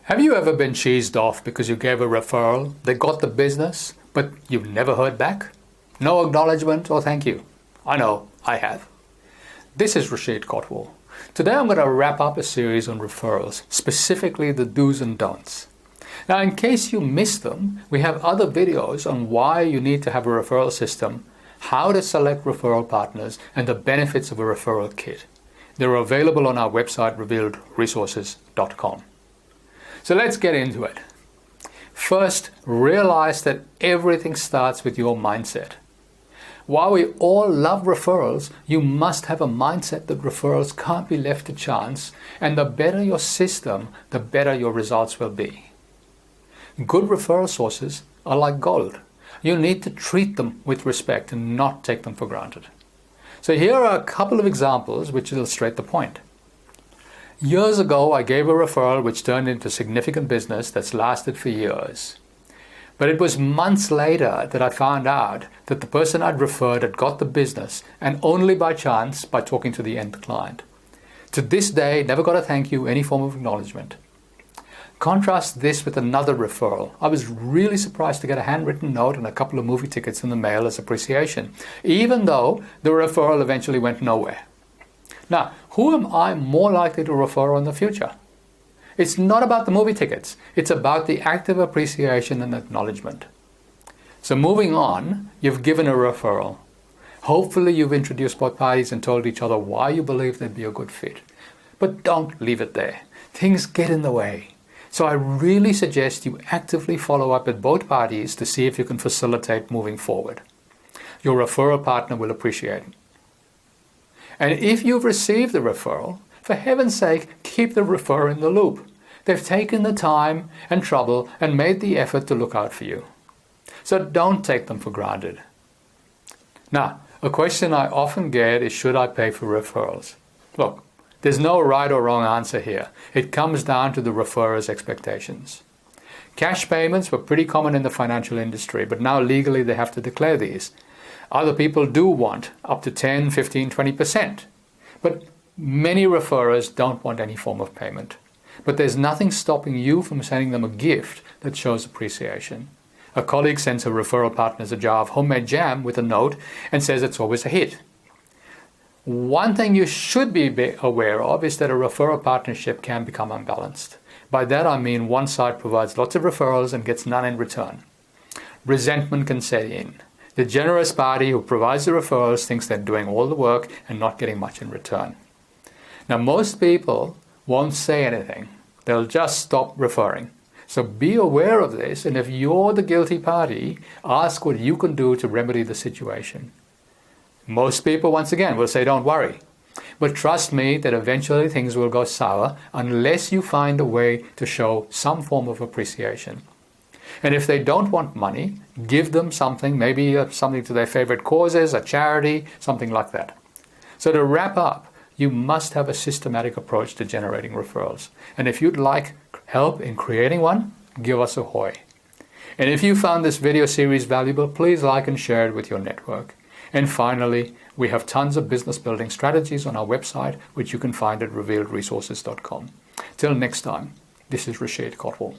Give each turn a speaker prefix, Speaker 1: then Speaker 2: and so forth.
Speaker 1: Have you ever been cheesed off because you gave a referral, they got the business, but you never heard back? No acknowledgement or thank you. I know, I have. This is Rashid Kotwal. Today I'm going to wrap up a series on referrals, specifically the do's and don'ts. Now, in case you missed them, we have other videos on why you need to have a referral system, how to select referral partners, and the benefits of a referral kit. They're available on our website, revealedresources.com. So let's get into it. First, realize that everything starts with your mindset. While we all love referrals, you must have a mindset that referrals can't be left to chance, and the better your system, the better your results will be. Good referral sources are like gold. You need to treat them with respect and not take them for granted. So here are a couple of examples which illustrate the point. Years ago, I gave a referral which turned into significant business that's lasted for years. But it was months later that I found out that the person I'd referred had got the business, and only by chance by talking to the end client. To this day, never got a thank you, any form of acknowledgement. Contrast this with another referral. I was really surprised to get a handwritten note and a couple of movie tickets in the mail as appreciation, even though the referral eventually went nowhere. Now, who am I more likely to refer in the future? It's not about the movie tickets. It's about the active appreciation and acknowledgement. So moving on, you've given a referral. Hopefully you've introduced both parties and told each other why you believe they'd be a good fit. But don't leave it there. Things get in the way. So I really suggest you actively follow up with both parties to see if you can facilitate moving forward. Your referral partner will appreciate it. And if you've received the referral, for heaven's sake, keep the referrer in the loop. They've taken the time and trouble and made the effort to look out for you. So don't take them for granted. Now, a question I often get is, should I pay for referrals? Look, there's no right or wrong answer here. It comes down to the referrer's expectations. Cash payments were pretty common in the financial industry, but now legally they have to declare these. Other people do want up to 10, 15, 20%. But many referrers don't want any form of payment. But there's nothing stopping you from sending them a gift that shows appreciation. A colleague sends her referral partners a jar of homemade jam with a note and says it's always a hit. One thing you should be aware of is that a referral partnership can become unbalanced. By that I mean one side provides lots of referrals and gets none in return. Resentment can set in. The generous party who provides the referrals thinks they're doing all the work and not getting much in return. Now, most people won't say anything. They'll just stop referring. So be aware of this, and if you're the guilty party, ask what you can do to remedy the situation. Most people, once again, will say, don't worry. But trust me that eventually things will go sour unless you find a way to show some form of appreciation. And if they don't want money, give them something, maybe something to their favorite causes, a charity, something like that. So to wrap up, you must have a systematic approach to generating referrals. And if you'd like help in creating one, give us a hoy. And if you found this video series valuable, please like and share it with your network. And finally, we have tons of business building strategies on our website, which you can find at revealedresources.com. Till next time, this is Rashid Kotwal.